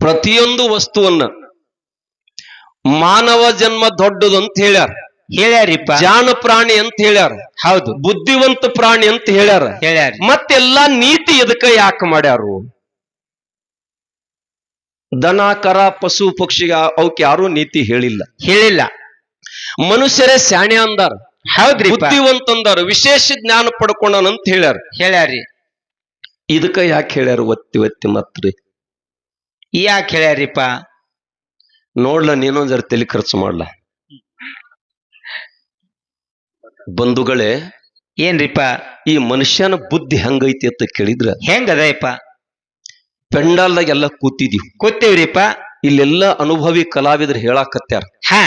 ಪ್ರತಿಯೊಂದು ವಸ್ತುವನ್ನ ಮಾನವ ಜನ್ಮ ದೊಡ್ಡದು ಅಂತ ಹೇಳ್ಯಾರ. ಹೇಳ್ಯಾರಿಪ್ಪ. ಜಾಣ ಪ್ರಾಣಿ ಅಂತ ಹೇಳ್ಯಾರ. ಹೌದು. ಬುದ್ಧಿವಂತ ಪ್ರಾಣಿ ಅಂತ ಹೇಳ್ಯಾರ. ಹೇಳ್ಯಾರ. ಮತ್ತೆಲ್ಲಾ ನೀತಿ ಎದಕ್ಕ ಯಾಕೆ ಮಾಡ್ಯಾರು? ದನ ಕರ ಪಶು ಪಕ್ಷಿಗ ಅವಕ್ಕೆ ಯಾರು ನೀತಿ ಹೇಳಿಲ್ಲ. ಹೇಳಿಲ್ಲ. ಮನುಷ್ಯರೇ ಶಾಣೆ ಅಂದಾರ. ಹೌದ್ರಿ. ಬುದ್ಧಿವಂತ ಅಂದಾರ. ವಿಶೇಷ ಜ್ಞಾನ ಪಡ್ಕೊಂಡನಂತ ಹೇಳ್ಯಾರ. ಹೇಳ್ಯಾರಿ. ಇದಕ್ಕ ಯಾಕೆ ಹೇಳ್ಯಾರ? ಒತ್ತಿ ಒತ್ತಿ ಮತ್ರಿ ಯಾಕೆ ಹೇಳ್ಯಾರಿಪ್ಪ? ನೋಡ್ಲ ನೀನೊಂದ್ ಜರ ತಲೆ ಖರ್ಚು ಮಾಡ್ಲ. ಬಂಧುಗಳೇ, ಏನ್ರಿಪ್ಪ? ಈ ಮನುಷ್ಯನ ಬುದ್ಧಿ ಹೆಂಗೈತಿ ಅಂತ ಕೇಳಿದ್ರ ಹೆಂಗದಪ್ಪ? ಪೆಂಡಾಲ್ದಾಗ ಎಲ್ಲ ಕೂತೀವ್ರಿಪ್ಪ. ಇಲ್ಲೆಲ್ಲ ಅನುಭವಿ ಕಲಾವಿದ್ರು ಹೇಳಾಕತ್ಯಾರ. ಹಾ,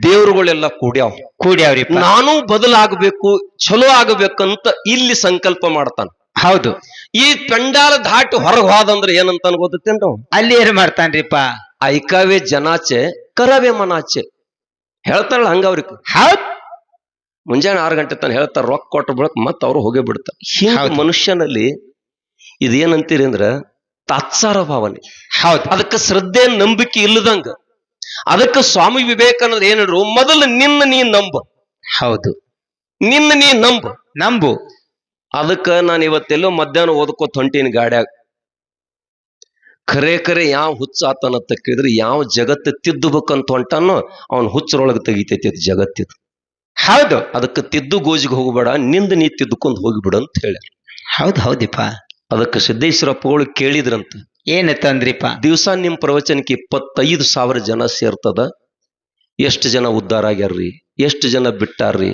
ದೇವ್ರುಗಳೆಲ್ಲ ಕೂಡ್ಯಾವ್ರಿಪ್ಪ. ನಾನು ಬದಲಾಗಬೇಕು, ಚಲೋ ಆಗಬೇಕಂತ ಇಲ್ಲಿ ಸಂಕಲ್ಪ ಮಾಡ್ತಾನ. ಹೌದು. ಈ ಪೆಂಡಾಲ ದಾಟಿ ಹೊರಗೆ ಹೋದಂದ್ರೆ ಏನಂತ ಗೊತ್ತೇನ್ರ? ಅಲ್ಲಿ ಏನ್ ಮಾಡ್ತಾನ್ರಿಪ್ಪ? ಐಕಾವೇ ಜನಾಚೆ ಕರವೇ ಮನಾಚೆ ಹೇಳ್ತಾರಲ್ಲ ಹಂಗ ಅವ್ರಿಗೆ. ಹೌದ್. ಮುಂಜಾನೆ 6 ಗಂಟೆ ತಾನು ಹೇಳ್ತಾರ, ರೊಕ್ಕ ಕೊಟ್ಟ ಬಳಕ ಮತ್ ಅವ್ರು ಹೋಗೇ ಬಿಡ್ತಾರ. ಹಿಂಗ ಮನುಷ್ಯನಲ್ಲಿ ಇದೇನಂತೀರಿ ಅಂದ್ರ ತಾತ್ಸಾರ ಭಾವನೆ. ಹೌದು. ಅದಕ್ಕೆ ಶ್ರದ್ಧೆ ನಂಬಿಕೆ ಇಲ್ಲದಂಗ. ಅದಕ್ಕೆ ಸ್ವಾಮಿ ವಿವೇಕಾನಂದ ಏನಿದ್ರು, ಮೊದಲು ನಿನ್ನ ನೀ ನಂಬ. ಹೌದು. ನಿನ್ನ ನೀ ನಂಬು. ಅದಕ್ಕ ನಾನು ಇವತ್ತೆಲ್ಲೋ ಮಧ್ಯಾಹ್ನ ಓದ್ಕೋತ ಹೊಂಟೀನಿ ಗಾಡ್ಯಾಗ. ಖರೆ ಯಾವ ಹುಚ್ಚ ಆತನಂತ ಕೇಳಿದ್ರೆ, ಯಾವ ಜಗತ್ತು ತಿದ್ದಬೇಕಂತ ಹೊಂಟಾನೋ ಅವನ್ ಹುಚ್ಚರೊಳಗೆ ತೆಗಿತೈತಿ ಅದು ಜಗತ್ತಿದ್ದು. ಹೌದು. ಅದಕ್ಕೆ ತಿದ್ದು ಗೋಜಿಗೆ ಹೋಗ್ಬೇಡ, ನಿಂದ ನೀ ತಿದ್ದುಕೊಂಡು ಹೋಗಿಬಿಡು ಅಂತ ಹೇಳ್ಯಾರ. ಹೌದಿಪ್ಪ. ಅದಕ್ಕೆ ಸಿದ್ದೇಶ್ವರಪ್ಪಗಳು ಕೇಳಿದ್ರಂತ, ಏನಂದ್ರಿಪ್ಪ? ದಿವಸ ನಿಮ್ ಪ್ರವಚನಕ್ಕೆ 25,000 ಜನ ಸೇರ್ತದ, ಎಷ್ಟು ಜನ ಉದ್ಧಾರ ಆಗ್ಯಾರ್ರಿ, ಎಷ್ಟು ಜನ ಬಿಟ್ಟಾರ್ರಿ?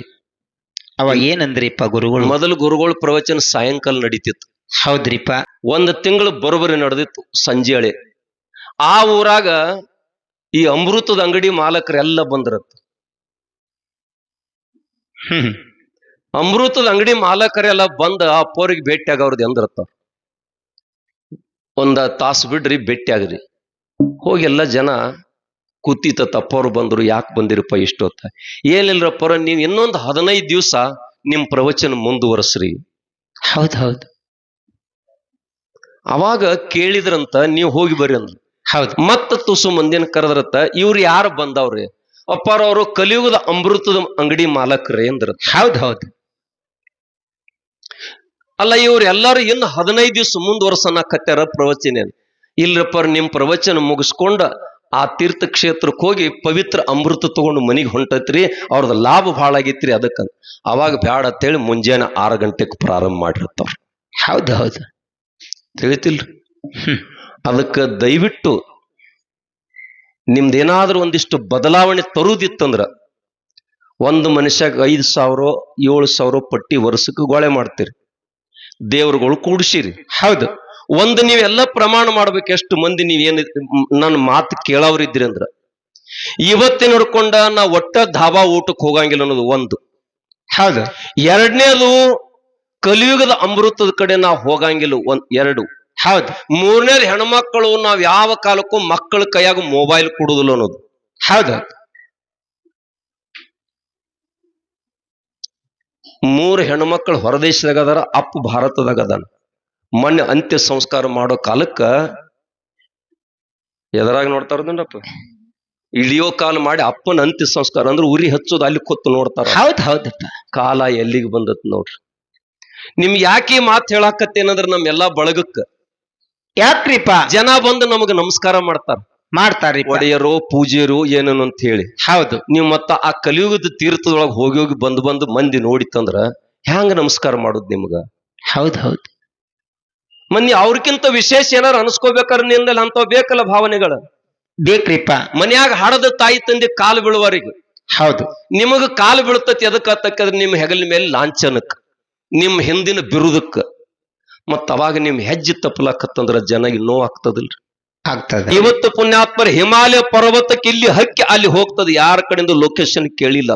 ಅವಾಗ ಏನಂದ್ರಿಪ್ಪ ಗುರುಗಳು? ಮೊದಲು ಗುರುಗಳ ಪ್ರವಚನ ಸಾಯಂಕಾಲ ನಡೀತಿತ್ತು. ಹೌದ್ರಿಪ್ಪ. 1 ತಿಂಗಳು ಬರೋಬ್ಬರಿ ನಡೆದಿತ್ತು ಸಂಜೆಳೆ. ಆ ಊರಾಗ ಈ ಅಮೃತದ ಅಂಗಡಿ ಮಾಲಕರೆಲ್ಲ ಬಂದ್ರತ್ತ. ಅಮೃತದ ಅಂಗಡಿ ಮಾಲಕರೆಲ್ಲ ಬಂದ ಆ ಪೋರಿಗೆ ಭೇಟಿಯಾಗ ಅವ್ರದ್ದು ಎಂದ್ರತ್ತ, 1 ತಾಸು ಬಿಡ್ರಿ ಭೇಟಿಯಾಗ್ರಿ. ಹೋಗಿ ಎಲ್ಲ ಜನ ಕೂತಿತ್ತ. ತಪ್ಪವ್ರು ಬಂದ್ರು. ಯಾಕೆ ಬಂದಿರಪ್ಪ ಇಷ್ಟೊತ್ತ? ಏನಿಲ್ರಪ್ಪರ, ನೀವ್ ಇನ್ನೊಂದು 15 ದಿವಸ ನಿಮ್ ಪ್ರವಚನ ಮುಂದುವರಸ್ರಿ. ಹೌದು. ಅವಾಗ ಕೇಳಿದ್ರಂತ, ನೀವು ಹೋಗಿ ಬರ್ರಿ ಅಂದ್ರು. ಹೌದು. ಮತ್ತ ತುಸು ಮಂದಿನ ಕರೆದ್ರತ್ತ, ಇವ್ರು ಯಾರು ಬಂದವ್ರಿ? ಅಪ್ಪಾರ ಅವರು ಕಲಿಯುಗದ ಅಮೃತದ ಅಂಗಡಿ ಮಾಲಕ್ರೇ ಅಂದ್ರ. ಹೌದು. ಅಲ್ಲ, ಇವ್ರು ಎಲ್ಲಾರು ಇನ್ನು 15 ದಿವಸ ಮುಂದುವರ್ಸನ ಕತ್ಯಾರ ಪ್ರವಚನ. ಇಲ್ರಪ್ಪ, ನಿಮ್ ಪ್ರವಚನ ಮುಗಿಸ್ಕೊಂಡ ಆ ತೀರ್ಥ ಕ್ಷೇತ್ರಕ್ಕೆ ಹೋಗಿ ಪವಿತ್ರ ಅಮೃತ ತಗೊಂಡು ಮನಿಗೆ ಹೊಂಟೈತ್ರಿ, ಅವ್ರದ್ದು ಲಾಭ ಭಾಳ ಆಗೈತ್ರಿ. ಅದಕ್ಕಂತ ಅವಾಗ ಬ್ಯಾಡ ಅಂತೇಳಿ ಮುಂಜಾನೆ 6 ಗಂಟೆಗೆ ಪ್ರಾರಂಭ ಮಾಡಿರ್ತಾವ್ರ. ಹೌದು. ತಿಳಿತಿಲ್ರಿ? ಅದಕ್ಕೆ ದಯವಿಟ್ಟು ನಿಮ್ದೇನಾದ್ರೂ ಒಂದಿಷ್ಟು ಬದಲಾವಣೆ ತರುದಿತ್ತಂದ್ರ, ಒಂದು ಮನುಷ್ಯಾಗ 5,000 7,000 ಪಟ್ಟಿ ವರ್ಷಕ್ಕೆ ಗೊಳೆ ಮಾಡ್ತೀರಿ. ದೇವ್ರುಗಳು ಕೂಡಿಸಿರಿ. ಹೌದು. ಒಂದು ನೀವೆಲ್ಲ ಪ್ರಮಾಣ ಮಾಡ್ಬೇಕು. ಎಷ್ಟು ಮಂದಿ ನೀವೇನು ನನ್ನ ಮಾತು ಕೇಳವ್ರಿದ್ರಿ ಅಂದ್ರ, ಇವತ್ತಿನ ನೋಡ್ಕೊಂಡ ನಾ ಒಟ್ಟ ಧಾಬಾ ಊಟಕ್ಕೆ ಹೋಗಂಗಿಲ್ಲ ಅನ್ನೋದು ಒಂದು. ಹೌದು. ಎರಡನೇದು, ಕಲಿಯುಗದ ಅಮೃತದ ಕಡೆ ನಾವು ಹೋಗಂಗಿಲ್ಲ 2. ಹೌದು. 3ನೇದು, ಹೆಣ್ಮಕ್ಕಳು ನಾವ್ ಯಾವ ಕಾಲಕ್ಕೂ ಮಕ್ಕಳ ಕೈಯಾಗ ಮೊಬೈಲ್ ಕೊಡುದಿಲ್ಲ ಅನ್ನೋದು. ಹೌದು. 3 ಹೆಣ್ಮಕ್ಳು ಹೊರದೇಶದಾಗ ಅದಾರ, ಅಪ್ಪ ಭಾರತದಾಗ ಅದಾನ. ಮೊನ್ನೆ ಅಂತ್ಯ ಸಂಸ್ಕಾರ ಮಾಡೋ ಕಾಲಕ್ಕ ಎದರಾಗ ನೋಡ್ತಾರದಪ್ಪ, ಇಳಿಯೋ ಕಾಲ ಮಾಡಿ ಅಪ್ಪನ ಅಂತ್ಯ ಸಂಸ್ಕಾರ ಅಂದ್ರೆ ಉರಿ ಹಚ್ಚೋದು ಅಲ್ಲಿ ಕೊತ್ತು ನೋಡ್ತಾರ. ಹೌದಪ್ಪ. ಕಾಲ ಎಲ್ಲಿಗೆ ಬಂದತ್ ನೋಡ್ರಿ. ನಿಮ್ಗೆ ಯಾಕೆ ಮಾತು ಹೇಳಾಕತ್ತೇನಂದ್ರ, ನಮ್ಮೆಲ್ಲಾ ಬಳಗಕ್ಕ ಯಾಕ್ರಿಪ್ಪ ಜನ ಬಂದು ನಮಗ ನಮಸ್ಕಾರ ಮಾಡ್ತಾರ್ರಿ. ಒಡೆಯರು ಪೂಜೆಯರು ಏನೇನು ಅಂತ ಹೇಳಿ. ಹೌದು. ನೀವು ಮತ್ತ ಆ ಕಲಿಯುಗದ ತೀರ್ಥದೊಳಗೆ ಹೋಗಿ ಬಂದು ಮಂದಿ ನೋಡಿತ್ತಂದ್ರ ಹ್ಯಾಂಗ ನಮಸ್ಕಾರ ಮಾಡುದು ನಿಮ್ಗ? ಹೌದು. ಮಂದಿ ಅವ್ರಕ್ಕಿಂತ ವಿಶೇಷ ಏನಾರು ಅನ್ಸ್ಕೋಬೇಕಾದ್ರೆ ನಿಂದಲ್ಲಿ ಅಂತ ಬೇಕಲ್ಲ ಭಾವನೆಗಳು. ಬೇಕ್ರಿಪ್ಪ. ಮನ್ಯಾಗ ಹಾಡದ ತಾಯಿ ತಂದೆ ಕಾಲು ಬೀಳುವವರೆಗೆ. ಹೌದು. ನಿಮಗ ಕಾಲು ಬೀಳ್ತತಿ ಎದಕ್ಕತ್ತಕ್ಕಾದ್ರೆ ನಿಮ್ಮ ಹೆಗಲಿನ ಮೇಲೆ ಲಾಂಛನಕ್ಕ, ನಿಮ್ಮ ಹಿಂದಿನ ಬಿರುದಕ್ಕ. ಮತ್ತ ಅವಾಗ ನಿಮ್ ಹೆಜ್ಜೆ ತಪ್ಪಲಾಕತ್ತಂದ್ರ ಜನ ನೋವು ಆಗ್ತದಲ್ರಿ? ಆಗ್ತದೆ. ಇವತ್ತು ಪುಣ್ಯಾತ್ಮರ ಹಿಮಾಲಯ ಪರ್ವತಕ್ಕೆ ಇಲ್ಲಿ ಹಕ್ಕಿ ಅಲ್ಲಿ ಹೋಗ್ತದೆ, ಯಾರ ಕಡೆಯಿಂದ ಲೊಕೇಶನ್ ಕೇಳಿಲ್ಲ.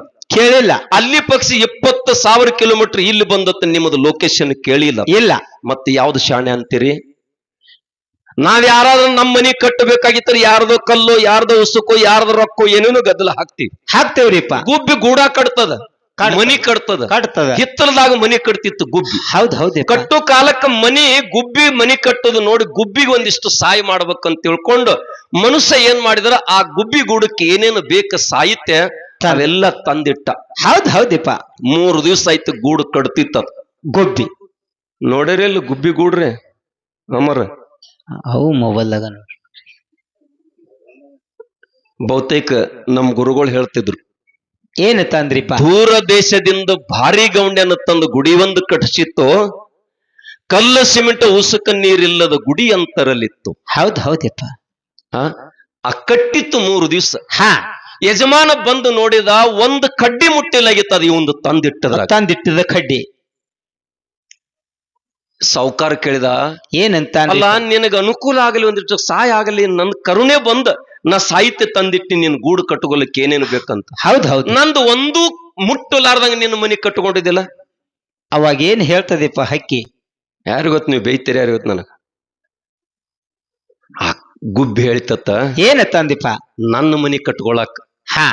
ಅಲ್ಲಿ ಪಕ್ಷಿ 20,000 ಕಿಲೋಮೀಟರ್ ಇಲ್ಲಿ ಬಂದತ್ತ, ನಿಮ್ಮದು ಲೊಕೇಶನ್ ಕೇಳಿಲ್ಲ. ಇಲ್ಲ. ಮತ್ತೆ ಯಾವ್ದು ಶಾಣೆ ಅಂತೀರಿ? ನಾವ್ ಯಾರಾದ್ರೂ ನಮ್ಮ ಮನಿ ಕಟ್ಟಬೇಕಾಗಿತ್ತು, ಯಾರ್ದೋ ಕಲ್ಲು, ಯಾರ್ದೋ ಉಸುಕು, ಯಾರ್ದೋ ರೊಕ್ಕ, ಏನೇನು ಗದ್ದಲ ಹಾಕ್ತಿವ್ರಿಪ್ಪ. ಹಾಕ್ತೇವ್ರಿಪ್ಪ. ಗುಬ್ಬಿ ಗೂಡ ಕಟ್ತದ, ಮನಿ ಕಟ್ತದ. ಕಟ್ತದ. ಹಿತ್ತಲದಾಗ ಮನಿ ಕಟ್ತಿತ್ತು ಗುಬ್ಬಿ. ಹೌದ್ ಹೌದಪ್ಪ. ಕಟ್ಟು ಕಾಲಕ್ಕ ಗುಬ್ಬಿ ಮನಿ ಕಟ್ಟೋದು ನೋಡಿ ಗುಬ್ಬಿಗೆ ಒಂದಿಷ್ಟು ಸಾಯಿ ಮಾಡ್ಬೇಕಂತ ತಿಳ್ಕೊಂಡು ಮನುಷ್ಯ ಏನ್ ಮಾಡಿದ್ರ ಆ ಗುಬ್ಬಿ ಗೂಡಕ್ಕೆ ಏನೇನು ಬೇಕು ಸಾಹಿತ್ಯ ಅವೆಲ್ಲ ತಂದಿಟ್ಟ. ಹೌದ್ ಹೌದಪ್ಪ. 3 ದಿವಸ ಆಯ್ತು ಗೂಡು ಕಟ್ತಿತ್ತ ಗುಬ್ಬಿ. ನೋಡ್ರಿ ಅಲ್ಲಿ ಗುಬ್ಬಿ ಗೂಡ್ರಿ ಅಮರ. ಅವು ಮೊಬೈಲ್ದಾಗ ನೋಡ್ರಿ. ಬಹುತೇಕ ನಮ್ ಗುರುಗಳು ಹೇಳ್ತಿದ್ರು, ಏನ್ ತಂದ್ರಿಪ್ಪ? ದೂರ ದೇಶದಿಂದ ಭಾರಿ ಗೌಂಡ್ಯನ ತಂದು ಗುಡಿ ಒಂದು ಕಟ್ಟಿಸಿತ್ತು, ಕಲ್ಲ ಸಿಮೆಂಟ್ ಉಸುಕ ನೀರಿಲ್ಲದ ಗುಡಿ ಅಂತರಲ್ಲಿತ್ತು. ಹೌದ್ ಹೌದಪ್ಪ. ಆ ಕಟ್ಟಿತ್ತು 3 ದಿವಸ. ಹಾ, ಯಜಮಾನ ಬಂದು ನೋಡಿದ, ಒಂದು ಕಡ್ಡಿ ಮುಟ್ಟಿಲಾಗಿತ್ತು. ಅದು ಇವಂದು ತಂದಿಟ್ಟದ ಕಡ್ಡಿ. ಸಾವುಕಾರ ಕೇಳಿದ, ಏನಂತ? ಅಲ್ಲ, ನಿನಗ ಅನುಕೂಲ ಆಗಲಿ, ಒಂದಿಷ್ಟು ಸಹಾಯ ಆಗಲಿ, ನನ್ ಕರುಣೆ ಬಂದ ನಾ ಸಾಹಿತ್ಯ ತಂದಿಟ್ಟಿ ನಿನ್ ಗೂಡು ಕಟ್ಟುಗೊಳಕ್ಕೆ ಏನೇನು ಬೇಕಂತ. ಹೌದ್ ಹೌದು. ನಂದು ಒಂದು ಮುಟ್ಟಲಾರ್ದಂಗ ನಿನ್ನ ಮನಿ ಕಟ್ಟುಕೊಂಡಿದ್ದಿಲ್ಲ. ಅವಾಗ ಏನ್ ಹೇಳ್ತದಪ್ಪ ಹಕ್ಕಿ? ಯಾರು ಗೊತ್ತು, ನೀವು ಬೈತೀರಿ, ಯಾರು ಗೊತ್ತು ನನಗ. ಆ ಗುಬ್ಬಿ ಹೇಳ್ತತ್ತ, ಏನ ತಂದಿಪ್ಪ? ನನ್ನ ಮನಿ ಕಟ್ಕೊಳಕ್ ಹಾ,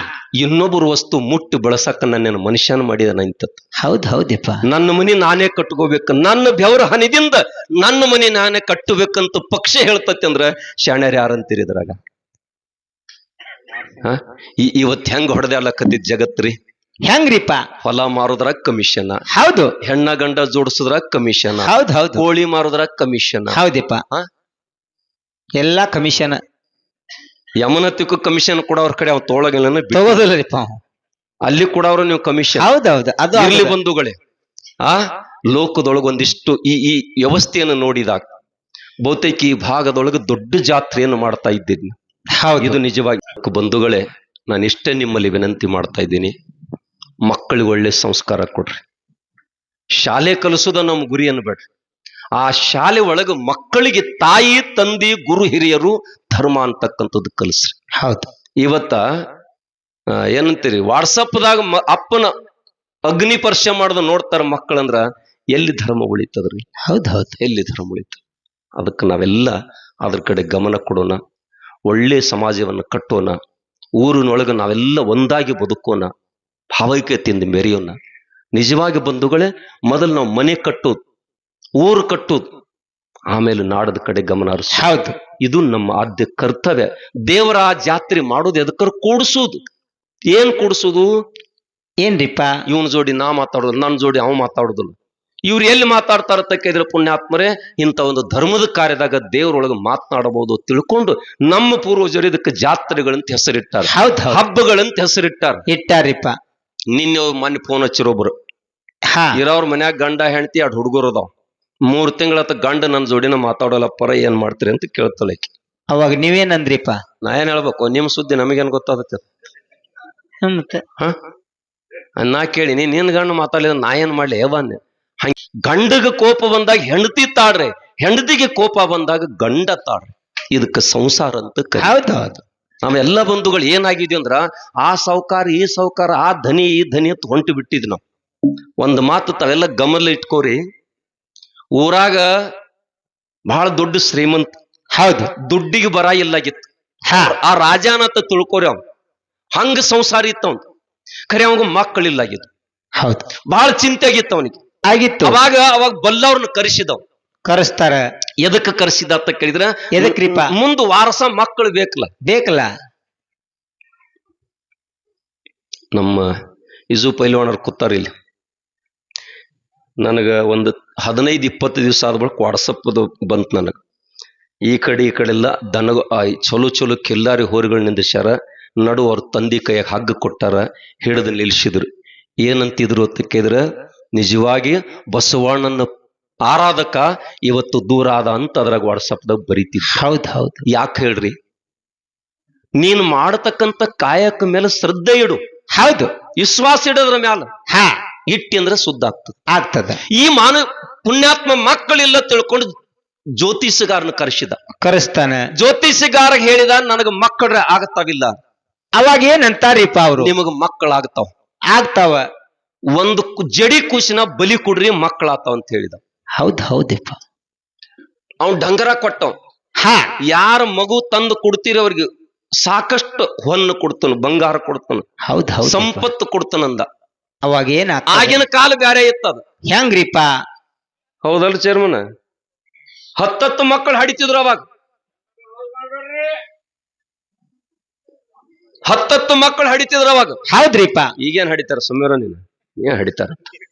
ಇನ್ನೊಬ್ಬರು ವಸ್ತು ಮುಟ್ಟು ಬಳಸಕ್ಕ ನನ್ನ ಮನುಷ್ಯನ ಮಾಡಿದ ನಂತತ್. ಹೌದ್ ಹೌದಪ್ಪ. ನನ್ನ ಮನಿ ನಾನೇ ಕಟ್ಕೋಬೇಕು, ನನ್ನ ಬೆವರ ಹನಿದಿಂದ ನನ್ನ ಮನಿ ನಾನೇ ಕಟ್ಟಬೇಕಂತ ಪಕ್ಷ ಹೇಳ್ತತಿ ಅಂದ್ರ ಶಾಣ್ಯರು ಯಾರಂತೀರಿ ಇದ್ರಾಗ? ಇವತ್ ಹೆಂಗ್ ಹೊಡೆದಾಡ್ಲಕತ್ತಿದ್ ಜಗತ್ರಿ. ಹೆಂಗ್ರಿಪ್ಪ? ಹೊಲ ಮಾರುದ್ರ ಕಮಿಷನ್. ಹೌದು. ಹೆಣ್ಣ ಗಂಡ ಜೋಡಿಸಿದ್ರ ಕಮಿಷನ್. ಹೌದ್ ಹೌದು. ಕೋಳಿ ಮಾರುದ್ರ ಕಮಿಷನ್. ಹೌದಪ್ಪ. ಎಲ್ಲಾ ಕಮಿಷನ್. ಯಮನತಿಗೂ ಕಮಿಷನ್ ಕೊಡೋರ್ ಕಡೆ ಅವ್ ತೋಳಗಿಲ್ಲ ತಗೋದಿಲ್ಲರಿಪ್ಪ. ಅಲ್ಲಿ ಕೊಡೋರು ನೀವು ಕಮಿಷನ್. ಹೌದೌದು. ಅದು ಇರ್ಲಿ ಬಂಧುಗಳೇ, ಲೋಕದೊಳಗ ಒಂದಿಷ್ಟು ಈ ವ್ಯವಸ್ಥೆಯನ್ನು ನೋಡಿದಾಗ ಬಹುತೇಕ ಈ ಭಾಗದೊಳಗೆ ದೊಡ್ಡ ಜಾತ್ರೆಯನ್ನು ಮಾಡ್ತಾ ಇದ್ದೀನಿ. ಇದು ನಿಜವಾಗಿ ಬಂಧುಗಳೇ, ನಾನು ಇಷ್ಟೇ ನಿಮ್ಮಲ್ಲಿ ವಿನಂತಿ ಮಾಡ್ತಾ ಇದ್ದೀನಿ, ಮಕ್ಕಳಿಗೆ ಒಳ್ಳೆ ಸಂಸ್ಕಾರ ಕೊಡ್ರಿ. ಶಾಲೆ ಕಲಿಸೋದ ನಮ್ಮ ಗುರಿಯನ್ನು ಬೇಡ್ರಿ. ಆ ಶಾಲೆ ಒಳಗ ಮಕ್ಕಳಿಗೆ ತಾಯಿ ತಂದೆ ಗುರು ಹಿರಿಯರು ಧರ್ಮ ಅಂತಕ್ಕಂಥದ್ದು ಕಲಿಸ್ರಿ. ಹೌದು. ಇವತ್ತ ಏನಂತೀರಿ, ವಾಟ್ಸಪ್ದಾಗ ಅಪ್ಪನ ಅಗ್ನಿ ಪರೀಕ್ಷೆ ಮಾಡೋದು ನೋಡ್ತಾರ ಮಕ್ಕಳಂದ್ರ ಎಲ್ಲಿ ಧರ್ಮ ಉಳಿತದ್ರಿ? ಹೌದ್ ಹೌದು. ಎಲ್ಲಿ ಧರ್ಮ ಉಳಿತ? ಅದಕ್ಕೆ ನಾವೆಲ್ಲ ಅದ್ರ ಕಡೆ ಗಮನ ಕೊಡೋಣ, ಒಳ್ಳೆ ಸಮಾಜವನ್ನು ಕಟ್ಟೋಣ, ಊರಿನೊಳಗೆ ನಾವೆಲ್ಲ ಒಂದಾಗಿ ಬದುಕೋಣ, ಭಾವೈಕ್ಯತೆಯಿಂದ ಮೆರೆಯೋಣ. ನಿಜವಾಗಿ ಬಂಧುಗಳೇ, ಮೊದಲು ನಾವು ಮನೆ ಕಟ್ಟೋದು, ಊರು ಕಟ್ಟೋದು, ಆಮೇಲೆ ನಾಡದ ಕಡೆ ಗಮನ ಹರಿಸೋದು. ಹೌದು. ಇದು ನಮ್ಮ ಆದ್ಯ ಕರ್ತವ್ಯ. ದೇವರ ಜಾತ್ರೆ ಮಾಡೋದು ಎದಕ್ಕರ್ ಕೂಡಿಸೋದು. ಏನ್ ಕೂಡಿಸೋದು? ಏನ್ರಿಪ್ಪ? ಇವನ್ ಜೋಡಿ ನಾ ಮಾತಾಡೋದು, ನನ್ನ ಜೋಡಿ ಅವ ಮಾತಾಡೋದಿಲ್ಲ. ಇವ್ರು ಎಲ್ಲಿ ಮಾತಾಡ್ತಾರ ತಕ್ಕಿದ್ರೆ ಪುಣ್ಯಾತ್ಮರೇ, ಇಂಥ ಒಂದು ಧರ್ಮದ ಕಾರ್ಯದಾಗ ದೇವರೊಳಗೆ ಮಾತನಾಡಬಹುದು ತಿಳ್ಕೊಂಡು ನಮ್ಮ ಪೂರ್ವಜರು ಇದಕ್ಕೆ ಜಾತ್ರೆಗಳಂತ ಹೆಸರಿಟ್ಟಾರ. ಹಬ್ಬಗಳಂತ ಹೆಸರಿಟ್ಟಾರ. ಇಟ್ಟಾರಿಪ್ಪ. ನಿನ್ನೆ ಮೊನ್ನೆ ಫೋನ್ ಹಚ್ಚಿರೋಬ್ರು, ಇರೋರ್ ಮನ್ಯಾಗ ಗಂಡ ಹೆಂಡತಿ 2 ಹುಡುಗರು ಅದಾವ. 3 ತಿಂಗಳತ್ತ ಗಂಡ ನನ್ನ ಜೋಡಿನ ಮಾತಾಡೋಲ್ಲಪ್ಪರ, ಏನ್ ಮಾಡ್ತೀರಿ ಅಂತ ಕೇಳ್ತಲ್ಲ. ಅವಾಗ ನೀವೇನಂದ್ರಿಪ್ಪ? ನಾ ಏನ್ ಹೇಳ್ಬೇಕು? ನಿಮ್ ಸುದ್ದಿ ನಮಗೇನ್ ಗೊತ್ತಾಗತ್ತೆ? ನಾ ಕೇಳಿ ನಿನ್ ಗಂಡ ಮಾತಾಡಿದ ನಾ ಏನ್ ಮಾಡ್ಲಿ? ಏವಾನ್ಯ ಹಂಗ ಗಂಡಗ ಕೋಪ ಬಂದಾಗ ಹೆಂಡತಿ ತಾಡ್ರಿ, ಹೆಂಡತಿಗೆ ಕೋಪ ಬಂದಾಗ ಗಂಡ ತಾಡ್ರಿ. ಇದಕ್ಕೆ ಸಂಸಾರ ಅಂತ. ಹೌದೌದು. ನಾವೆಲ್ಲ ಬಂಧುಗಳು ಏನಾಗಿದ್ವಿ ಅಂದ್ರ, ಆ ಸಾವುಕಾರ ಈ ಸಾವುಕಾರ, ಆ ಧನಿ ಈ ಧನಿ ಅಂತ ಹೊಂಟು ಬಿಟ್ಟಿದ್ ನಾವು. ಒಂದು ಮಾತು ತಾವೆಲ್ಲ ಗಮನ ಇಟ್ಕೋರಿ, ಊರಾಗ ಬಹಳ ದೊಡ್ಡ ಶ್ರೀಮಂತ. ಹೌದು. ದುಡ್ಡಿಗೆ ಬರ ಇಲ್ಲಾಗಿತ್ತು. ಆ ರಾಜಾನತ ತಿಳ್ಕೋರಿ, ಅವ್ ಹಂಗ ಸಂಸಾರ ಇತ್ತು ಅವ್ನು. ಖರೆ ಅವಾಗ ಮಕ್ಕಳಿಲ್ಲಾಗಿತ್ತು. ಹೌದು. ಬಹಳ ಚಿಂತೆ ಆಗಿತ್ತು ಅವನಿಗೆ. ಆಗಿತ್ತು. ಅವಾಗ ಬಲ್ಲವ್ರನ್ನ ಕರೆಸಿದವ್. ಕರೆಸ್ತಾರ. ಎದಕ್ಕೆ ಕರೆಸಿದ ಅಂತ ಕೇಳಿದ್ರ, ಎದಕ್ರಿಪ? ಮುಂದ್ ವಾರಸ ಮಕ್ಕಳು ಬೇಕಲ್ಲ. ನಮ್ಮ ಇಜು ಪೈಲ್ವಾನರ್ ಕೂತಾರ ಇಲ್ಲಿ. ನನಗ ಒಂದು 15-20 ದಿವಸ ಆದ ಬಳಿಕ ವಾಟ್ಸಪ್ ಬಂತ ನನಗ. ಈ ಕಡೆ ಎಲ್ಲ ದನ ಚಲೋ ಕೆಲ್ಲಾರಿ ಹೋರಿಗಳು ನಿಂದಿಸ್ಯಾರ, ನಡು ಅವ್ರ ತಂದಿ ಕೈಯಾಗ ಹಗ್ಗ ಕೊಟ್ಟಾರ, ಹಿಡಿದು ನಿಲ್ಸಿದ್ರು. ಏನಂತಿದ್ರು ಅಂತ ಕೇಳಿದ್ರ, ನಿಜವಾಗಿ ಬಸವಣ್ಣನ ಆರಾಧಕ ಇವತ್ತು ದೂರ ಆದ ಅಂತ ಅದ್ರಾಗ ವಾಟ್ಸಪ್ದಾಗ ಬರೀತಿದ್ರು. ಹೌದು. ಯಾಕೆ ಹೇಳ್ರಿ? ನೀನ್ ಮಾಡತಕ್ಕಂತ ಕಾಯಕ ಮೇಲೆ ಶ್ರದ್ಧೆ ಇಡು. ಹೌದು. ವಿಶ್ವಾಸ ಇಡೋದ್ರ ಮ್ಯಾಲ ಇಟ್ಟಿ ಅಂದ್ರೆ ಶುದ್ಧ ಆಗ್ತದ. ಈ ಪುಣ್ಯಾತ್ಮ ಮಕ್ಕಳಿಲ್ಲ ತಿಳ್ಕೊಂಡು ಜ್ಯೋತಿಷಗಾರನ ಕರೆಸ್ತಾನೆ. ಜ್ಯೋತಿಷಗಾರ ಹೇಳಿದ, ನನಗ ಮಕ್ಕಳ ಆಗತ್ತಾವಿಲ್ಲ. ಅವಾಗ ಏನಂತಾರಿಪ್ಪ ಅವರು? ನಿಮಗ ಆಗ್ತಾವ. ಒಂದು ಜಡಿ ಕೂಸಿನ ಬಲಿ ಕೊಡ್ರಿ, ಮಕ್ಕಳಾತಾವ ಅಂತ ಹೇಳಿದ. ಹೌದಪ್ಪ. ಅವ್ನ್ ಡಂಗರ ಕೊಟ್ಟವ್. ಯಾರ ಮಗು ತಂದು ಕೊಡ್ತೀರಿ ಅವ್ರಿಗೆ ಸಾಕಷ್ಟು ಹೊನ್ನು ಕೊಡ್ತಾನ, ಬಂಗಾರ ಕೊಡ್ತಾನ, ಸಂಪತ್ತು ಕೊಡ್ತಾನಂದ. ಅವಾಗ ಏನ್ ಆಗಿನ ಕಾಲ ಬ್ಯಾರೆ ಇತ್ತದ. ಹೆಂಗ್ರಿಪ್ಪ? ಹೌದಲ್ರಿ ಚೇರ್ಮನ್? 10 ಮಕ್ಕಳು ಹಡಿತಿದ್ರು ಅವಾಗ. 10 ಮಕ್ಕಳು ಹಡಿತಿದ್ರು ಅವಾಗ. ಹೌದ್ರಿಪ್ಪ. ಈಗೇನ್ ಹಡಿತಾರ? ಸುಮ್ಮಿರ ನೀನು, ಏನ್ ಹಡಿತಾರ?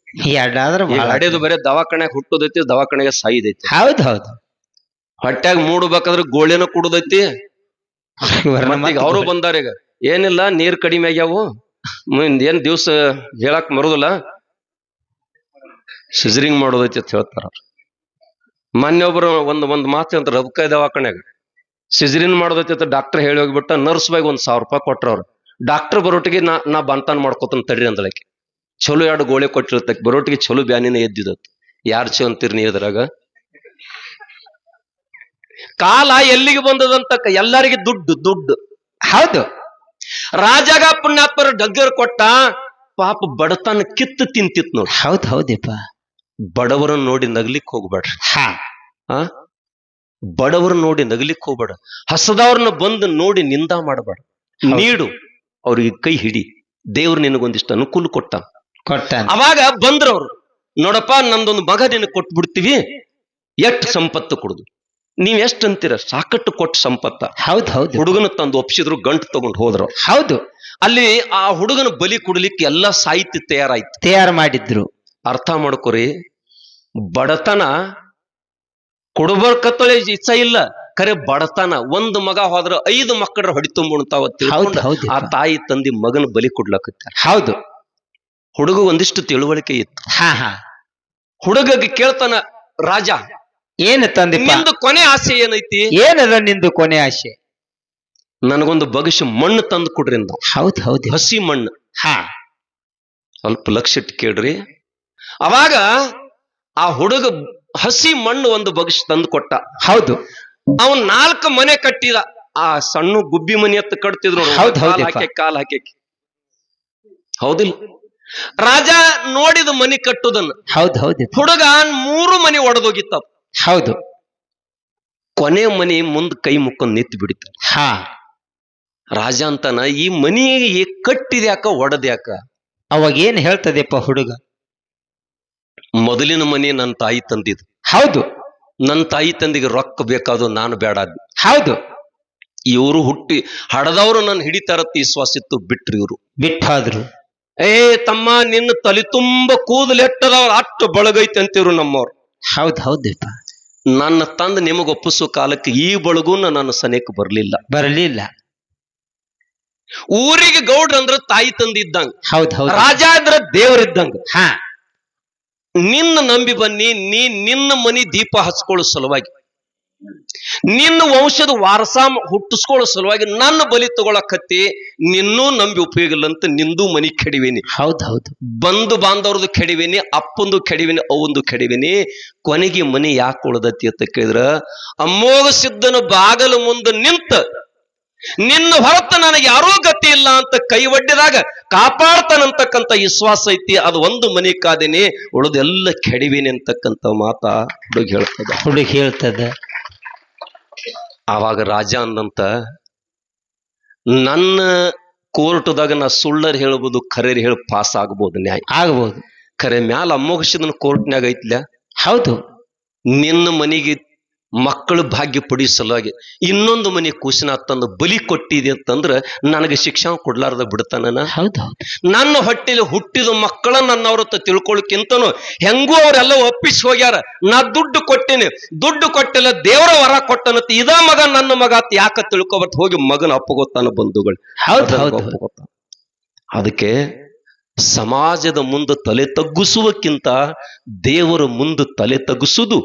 ಎರಡಾದ್ರ ಈಗ ಹಡಿಯೋದು ಬರೇ ದವಾಖಾನ್ಯಾಗ ಹುಟ್ಟೋದೈತಿ, ದವಾಖಾನೆಗೆ ಸಾಯುದೈತಿ. ಹೌದ್ ಹೌದು. ಹೊಟ್ಯಾಗ ಮೂಡಬೇಕಾದ್ರೆ ಗೋಳಿನ ಕುಡುದೈತಿ. ಅವರು ಬಂದಾರ ಈಗ, ಏನಿಲ್ಲ ನೀರ್ ಕಡಿಮೆ ಆಗ್ಯಾವು, ಏನ್ ದಿವ್ಸ ಹೇಳಕ್ ಮರುದಿಲ್ಲ, ಸಿಜರಿಂಗ್ ಮಾಡೋದೈತಿ ಅಂತ ಹೇಳ್ತಾರ. ಮೊನ್ನೆ ಒಬ್ರು ಒಂದ್ ಮಾತು ಅಂತ ರಬ್ಕಾಯ್ ದವಾಖಾನ್ಯಾಗ ಸಿಜರಿನ್ ಮಾಡೋದೈತಿ ಅಂತ ಡಾಕ್ಟರ್ ಹೇಳಿ ಹೋಗ್ಬಿಟ್ಟ. ನರ್ಸ್ ಬಾಯಿಗೆ $1,000 ಕೊಟ್ರ ಅವ್ರು. ಡಾಕ್ಟರ್ ಬರೋಟಿಗೆ ನಾ ಬಂತಾನ ಮಾಡ್ಕೊತಾನ ತಡ್ರಿ ಅಂದಳಕ್ಕೆ. ಚಲೋ 2 ಗೋಳೆ ಕೊಟ್ಟಿರ್ತಕ್, ಬರೋಟಿಗೆ ಚಲೋ ಬ್ಯಾನಿನ ಎದ್ದಿದತ್. ಯಾರ್ ಚೋ ಅಂತೀರಿ ನೀ ಇದ್ರಾಗ? ಕಾಲ ಎಲ್ಲಿಗೆ ಬಂದದಂತ ಎಲ್ಲರಿಗೆ ದುಡ್ಡು ದುಡ್ಡು. ಹೌದು. ರಾಜಾಗ ಪುಣ್ಯಾತ್ಮರ ಡಗ್ಗರ್ ಕೊಟ್ಟ, ಪಾಪ ಬಡತನ ಕಿತ್ತು ತಿಂತಿತ್ ನೋಡಿ. ಹೌದ್ ಹೌದಪ್ಪ. ಬಡವರನ್ನ ನೋಡಿ ನಗ್ಲಿಕ್ ಹೋಗ್ಬೇಡ್ರಿ. ಹಾ, ಬಡವರ ನೋಡಿ ನಗ್ಲಿಕ್ ಹೋಗ್ಬೇಡ. ಹಸದವ್ರನ್ನ ಬಂದು ನೋಡಿ ನಿಂದ ಮಾಡಬೇಡ. ನೀಡು, ಅವ್ರಿಗೆ ಕೈ ಹಿಡಿ. ದೇವ್ರು ನಿನಗೊಂದಿಷ್ಟು ಅನುಕೂಲ ಕೊಟ್ಟ. ಅವಾಗ ಬಂದ್ರವ್ರು, ನೋಡಪ್ಪ ನಂದೊಂದು ಮಗ ನಿನಗೆ ಕೊಟ್ಬಿಡ್ತೀವಿ, ಎಷ್ಟು ಸಂಪತ್ತು ಕೊಡುದು. ನೀವ್ ಎಷ್ಟ್ ಅಂತೀರ? ಸಾಕಟ್ಟು ಕೊಟ್ಟು ಸಂಪತ್ತ. ಹೌದ್ ಹೌದು. ಹುಡುಗನ ತಂದು ಒಪ್ಸಿದ್ರು, ಗಂಟು ತಗೊಂಡು ಹೋದ್ರು. ಹೌದು. ಅಲ್ಲಿ ಆ ಹುಡುಗನ ಬಲಿ ಕೊಡ್ಲಿಕ್ಕೆ ಎಲ್ಲಾ ಸಾಹಿತ್ಯ ತಯಾರು ಮಾಡಿದ್ರು. ಅರ್ಥ ಮಾಡ್ಕೊರಿ, ಬಡತನ ಕೊಡ್ಬೇಕತ್ತಳೆ ಇಚ್ಛಾ ಇಲ್ಲ, ಖರೆ ಬಡತನ. ಒಂದು ಮಗ ಹೋದ್ರ 5 ಮಕ್ಕಳ ಹೊಡಿ ತುಂಬುಣ್ತಾವ. ಆ ತಾಯಿ ತಂದಿ ಮಗನ ಬಲಿ ಕೊಡ್ಲಕತ್ತ. ಹೌದು. ಹುಡುಗ ಒಂದಿಷ್ಟು ತಿಳುವಳಿಕೆ ಇತ್ತು. ಹಾ. ಹುಡುಗಗೆ ಕೇಳ್ತಾನ ರಾಜ, ಏನು ತಂದಿಪ್ಪ? ನಿಂದು ಕೊನೆ ಆಸೆ ಏನೈತಿ? ಏನದ ನಿಂದು ಕೊನೆ ಆಸೆ? ನನಗೊಂದು ಬಗಶು ಮಣ್ಣು ತಂದು ಕೊಡ್ರಿ ಅಂದ. ಹೌದ್ ಹೌದು. ಹಸಿ ಮಣ್ಣು. ಹಾ, ಸ್ವಲ್ಪ ಲಕ್ಷ ಇಟ್ಟು ಕೇಳ್ರಿ. ಅವಾಗ ಆ ಹುಡುಗ ಹಸಿ ಮಣ್ಣು ಒಂದು ಬಗಶ್ ತಂದು ಕೊಟ್ಟ. ಹೌದು. ಅವನ್ 4 ಮನೆ ಕಟ್ಟಿದ. ಆ ಸಣ್ಣ ಗುಬ್ಬಿ ಮನೆ ಎತ್ತ ಕಟ್ತಿದ್ರು, ಕಾಲ್ ಹಾಕಿ. ಹೌದಿಲ್ಲ? ರಾಜ ನೋಡಿದ ಮನೆ ಕಟ್ಟುದನ್ನು. ಹೌದ್ ಹೌದು. ಹುಡುಗ 3 ಮನೆ ಒಡೆದೋಗಿತ್ತ. ಹೌದು. ಕೊನೆ ಮನಿ ಮುಂದ್ ಕೈ ಮುಕ್ಕೊಂಡ್ ನಿಂತು ಬಿಡಿತ. ಹಾ, ರಾಜ ಅಂತಾನ, ಈ ಮನಿಗೆ ಕಟ್ಟಿದ್ಯಾಕ ಒಡದ್ಯಾಕ? ಅವಾಗ ಏನ್ ಹೇಳ್ತದೆಪ್ಪ ಹುಡುಗ? ಮೊದಲಿನ ಮನಿ ನನ್ನ ತಾಯಿ ತಂದಿದ್ದು. ಹೌದು. ನನ್ನ ತಾಯಿ ತಂದಿಗೆ ರೊಕ್ಕ ಬೇಕಾದು, ನಾನು ಬೇಡ. ಹೌದು. ಇವರು ಹುಟ್ಟಿ ಹಡದವ್ರು ನನ್ನ ಹಿಡಿತಾರತ್ತ ವಿಶ್ವಾಸ ಇತ್ತು, ಬಿಟ್ರಿ ಇವರು ಬಿಟ್ಟಾದ್ರು. ತಮ್ಮ ನಿನ್ನ ತಲೆ ತುಂಬ ಕೂದಲೆಟ್ಟದವ್ರು ಅಟ್ಟು ಬಳಗೈತೆ ಅಂತಿರು ನಮ್ಮವ್ರು. ಹೌದ್ ಹೌದಪ್ಪ. ನನ್ನ ತಂದು ನಿಮಗ ಒಪ್ಪಿಸೋ ಕಾಲಕ್ಕೆ ಈ ಬಳಗೂನ ನನ್ನ ಸನೇಕ ಬರಲಿಲ್ಲ. ಊರಿಗೆ ಗೌಡ್ರ ಅಂದ್ರ ತಾಯಿ ತಂದಿದ್ದಂಗ. ಹೌದ್ ಹೌದು. ರಾಜ ಅಂದ್ರ ದೇವರಿದ್ದಂಗ. ಹಾ, ನಿನ್ನ ನಂಬಿ ಬನ್ನಿ, ನಿನ್ನ ಮನಿ ದೀಪ ಹಚ್ಕೊಳ್ಳೋ ಸಲುವಾಗಿ, ನಿನ್ನ ವಂಶದ ವಾರಸ ಹುಟ್ಟಿಸ್ಕೊಳ್ಳೋ ಸಲುವಾಗಿ ನನ್ನ ಬಲಿ ತಗೊಳಕತ್ತಿ. ನಿನ್ನೂ ನಂಬಿ ಉಪಯೋಗ ಇಲ್ಲ ಅಂತ ನಿಂದು ಮನಿ ಕೆಡಿವಿನಿ. ಹೌದ್ ಹೌದು. ಬಂಧು ಬಾಂಧವ್ರದ್ದು ಕೆಡಿವಿನಿ, ಅಪ್ಪಂದು ಕೆಡಿವಿನಿ, ಅವಂದು ಕೆಡಿವಿನಿ. ಕೊನೆಗೆ ಮನಿ ಯಾಕೆ ಉಳ್ದತಿ ಅಂತ ಕೇಳಿದ್ರ, ಅಮ್ಮೋಗ ಸಿದ್ಧನ ಬಾಗಲ ಮುಂದೆ ನಿಂತ ನಿನ್ನ ಹೊರತ ನನಗೆ ಯಾರೂ ಗತಿ ಇಲ್ಲ ಅಂತ ಕೈ ಒಡ್ಡಿದಾಗ ಕಾಪಾಡ್ತಾನಂತಕ್ಕಂಥ ವಿಶ್ವಾಸ ಐತಿ. ಅದು ಒಂದು ಮನಿ ಕಾದಿನಿ, ಉಳಿದೆಲ್ಲ ಕೆಡಿವಿನಿ ಅಂತಕ್ಕಂಥ ಮಾತ ಹುಡುಗ ಹೇಳ್ತದ. ಆವಾಗ ರಾಜ ಅಂದಂತ, ನನ್ನ ಕೋರ್ಟ್ದಾಗ ನಾ ಸುಳ್ಳರ್ ಹೇಳ್ಬೋದು, ಖರೇರಿ ಹೇಳಿ ಪಾಸ್ ಆಗ್ಬೋದು, ನ್ಯಾಯ ಆಗ್ಬೋದು. ಖರೆ ಮ್ಯಾಲ ಅಮ್ಮೋಗಿಸಿದನ ಕೋರ್ಟ್ನ್ಯಾಗ ಐತ್ಲ. ಹೌದು. ನಿನ್ನ ಮನಿಗೆ ಮಕ್ಕಳು ಭಾಗ್ಯ ಪಡಿ ಸಲುವಾಗಿ ಇನ್ನೊಂದು ಮನೆ ಕೂಸಿನ ತಂದು ಬಲಿ ಕೊಟ್ಟಿದೆ ಅಂತಂದ್ರ ನನಗೆ ಶಿಕ್ಷಣ ಕೊಡ್ಲಾರ್ದ ಬಿಡ್ತಾನ. ಹೌದು. ನನ್ನ ಹೊಟ್ಟೆಲಿ ಹುಟ್ಟಿದ ಮಕ್ಕಳ ನನ್ನವ್ರ ತಿಳ್ಕೊಳಕ್ಕಿಂತನು ಹೆಂಗೂ ಅವರೆಲ್ಲ ಒಪ್ಪಿಸಿ ಹೋಗ್ಯಾರ. ನಾ ದುಡ್ಡು ಕೊಟ್ಟೇನೆ, ದುಡ್ಡು ಕೊಟ್ಟಿಲ್ಲ, ದೇವರ ವರ ಕೊಟ್ಟನತ್, ಇದ ಮಗ ನನ್ನ ಮಗ ಅಂತ ಯಾಕ ತಿಳ್ಕೊಬತ್ ಹೋಗಿ ಮಗನ ಅಪ್ಪಗೊತ್ತಾನ ಬಂಧುಗಳು. ಹೌದು. ಅದಕ್ಕೆ ಸಮಾಜದ ಮುಂದೆ ತಲೆ ತಗ್ಗಿಸುವಕ್ಕಿಂತ ದೇವರ ಮುಂದೆ ತಲೆ ತಗ್ಗಿಸುವುದು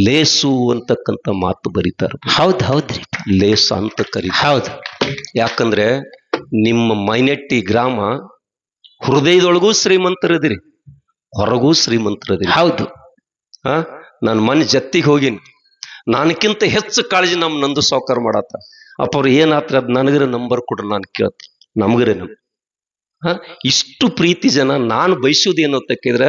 ಲೇಸು ಅಂತಕ್ಕಂಥ ಮಾತು ಬರೀತಾರೆ. ಹೌದ್ ಹೌದ್ರಿ. ಲೇಸ ಅಂತ ಕರೀ. ಹೌದು. ಯಾಕಂದ್ರೆ ನಿಮ್ಮ ಮೈನೆಟ್ಟಿ ಗ್ರಾಮ ಹೃದಯದೊಳಗೂ ಶ್ರೀಮಂತರದಿರಿ, ಹೊರಗೂ ಶ್ರೀಮಂತರದಿರಿ. ಹೌದು. ನಾನು ಮನೆ ಜತ್ತಿಗೆ ಹೋಗಿನಿ, ನನಕ್ಕಿಂತ ಹೆಚ್ಚು ಕಾಳಜಿ ನಮ್ಮ ನಂದು ಸಾವುಕಾರ ಮಾಡತ್ತ. ಅಪ್ಪ ಅವ್ರು ಏನಾತ್ರ ಅದ್ ನನಗರ ನಂಬರ್ ಕೊಡ್ರಿ, ನಾನು ಕೇಳ್ತ ನಮ್ಗರೇ ಇಷ್ಟು ಪ್ರೀತಿ ಜನ. ನಾನು ಬಯಸೋದೇನು ಅಂತ ಕೇಳಿದ್ರೆ,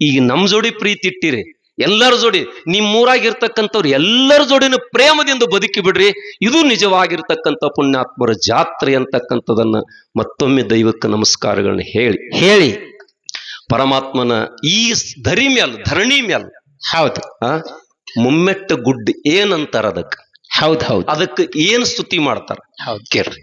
ಈಗ ನಮ್ ಜೋಡಿ ಪ್ರೀತಿ ಇಟ್ಟಿರಿ, ಎಲ್ಲರ ಜೋಡಿ ನಿಮ್ಮೂರಾಗಿರ್ತಕ್ಕಂಥವ್ರು ಎಲ್ಲರ ಜೋಡಿನ ಪ್ರೇಮದಿಂದ ಬದುಕಿ ಬಿಡ್ರಿ. ಇದು ನಿಜವಾಗಿರ್ತಕ್ಕಂಥ ಪುಣ್ಯಾತ್ಮರ ಜಾತ್ರೆ ಅಂತಕ್ಕಂಥದನ್ನ ಮತ್ತೊಮ್ಮೆ ದೈವಕ್ಕೆ ನಮಸ್ಕಾರಗಳನ್ನ ಹೇಳಿ ಪರಮಾತ್ಮನ ಈ ಧರಣಿ ಮ್ಯಾಲ ಹೌದು ಮುಮ್ಮೆಟ್ಟ ಗುಡ್ಡ ಏನಂತಾರ ಅದಕ್ಕೆ ಹೌದು ಹೌದು ಅದಕ್ಕೆ ಏನ್ ಸ್ತುತಿ ಮಾಡ್ತಾರ ಹೌದು ಕೇಳ್ರಿ.